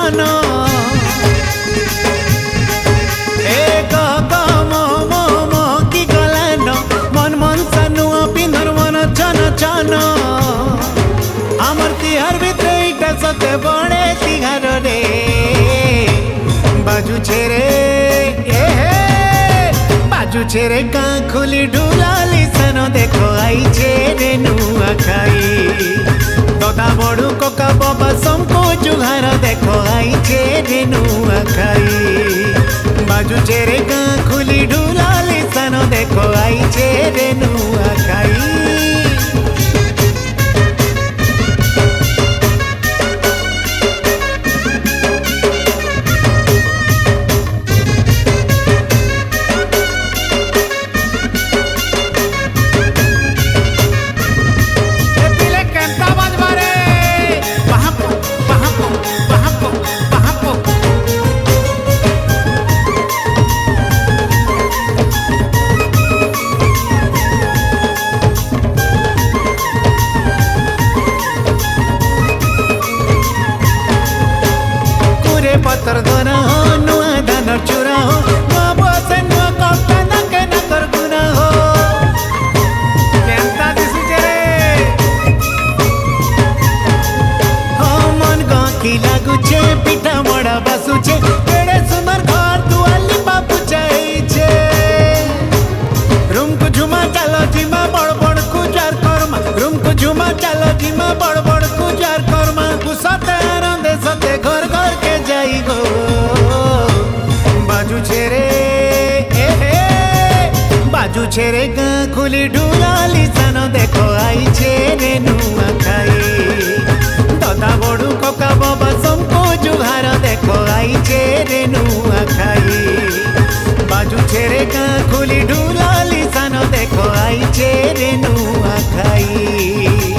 मान एक मो मो मो कि गलान मन मन सानु पिंधर मन चन चन आमर तिहार भितर इटा सते बड़े तिहार रे बाजू छेरे बाजू छेरे गाँ खुली ढुलाली सन देखो आई छेरे नुआ खाई ददा बड़ू कका बाबा समको जुहार देखो आई छेरे नुआ खाई बाजू छेरे गाँ खुली ढुलाली सन देखो आई छेरे नुआ खाई पत्थर दोना हो नुआ धान चुरा हो नुआ बसे नुआ कप्ता नके नकर गुना हो केंता दिसुचे रे हो मन गांकी लागुचे पिठा मड़ा बसुचे केड़े सुंदर घर दुआली बापू चाइछे रूम को झुमा चालो जिमा बड़ बड़ कुजार कर्मा रूम को झुमा चालो जिमा बड़ बड़ कुजार कर्मा कुसते आनंदे सते घर घर के जाई गो बाजू छेरे बाजू छेरे गाँ खुली ढुलाली सन देखो आई छेरे नुआ खाई ददा बड़ू कका बाबा समको जुहार देखो आई छेरे नुआ खाई बाजू छेरे गाँ खुली ढुलाली सन देखो आई छेरे नुआ खाई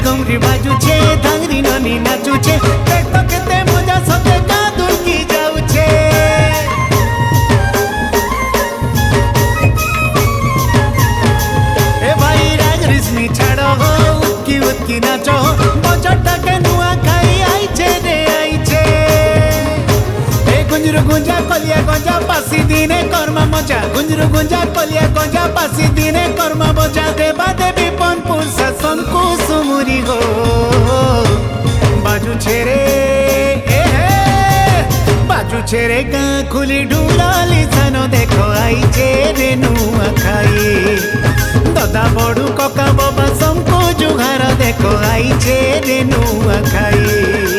गमरी बाजू छे धांगरी नानी नाचू छे देख तो केते मजा सते का दुलकी जाऊ छे ए भाई राज रिश्मी छाड़ो हो उत्की नाचो बजटा के नुआ खाई आई छे रे आई छे ए गुंजरू गुंजा कलिया गंजा पासी दिने कर्मा मजा गुंजरू गुंजा कलिया गंजा पासी दिने कर्मा मजा देवा देवी पन पुरुषा संकु सुमुरी गो बाजू छेरे बाजू छेरे गाँ खुली ढुलाली सन देखो आई छेरे नुआ खाई ददा बड़ू कका बाबा समको जुहार देखो आई छेरे नुआ खाई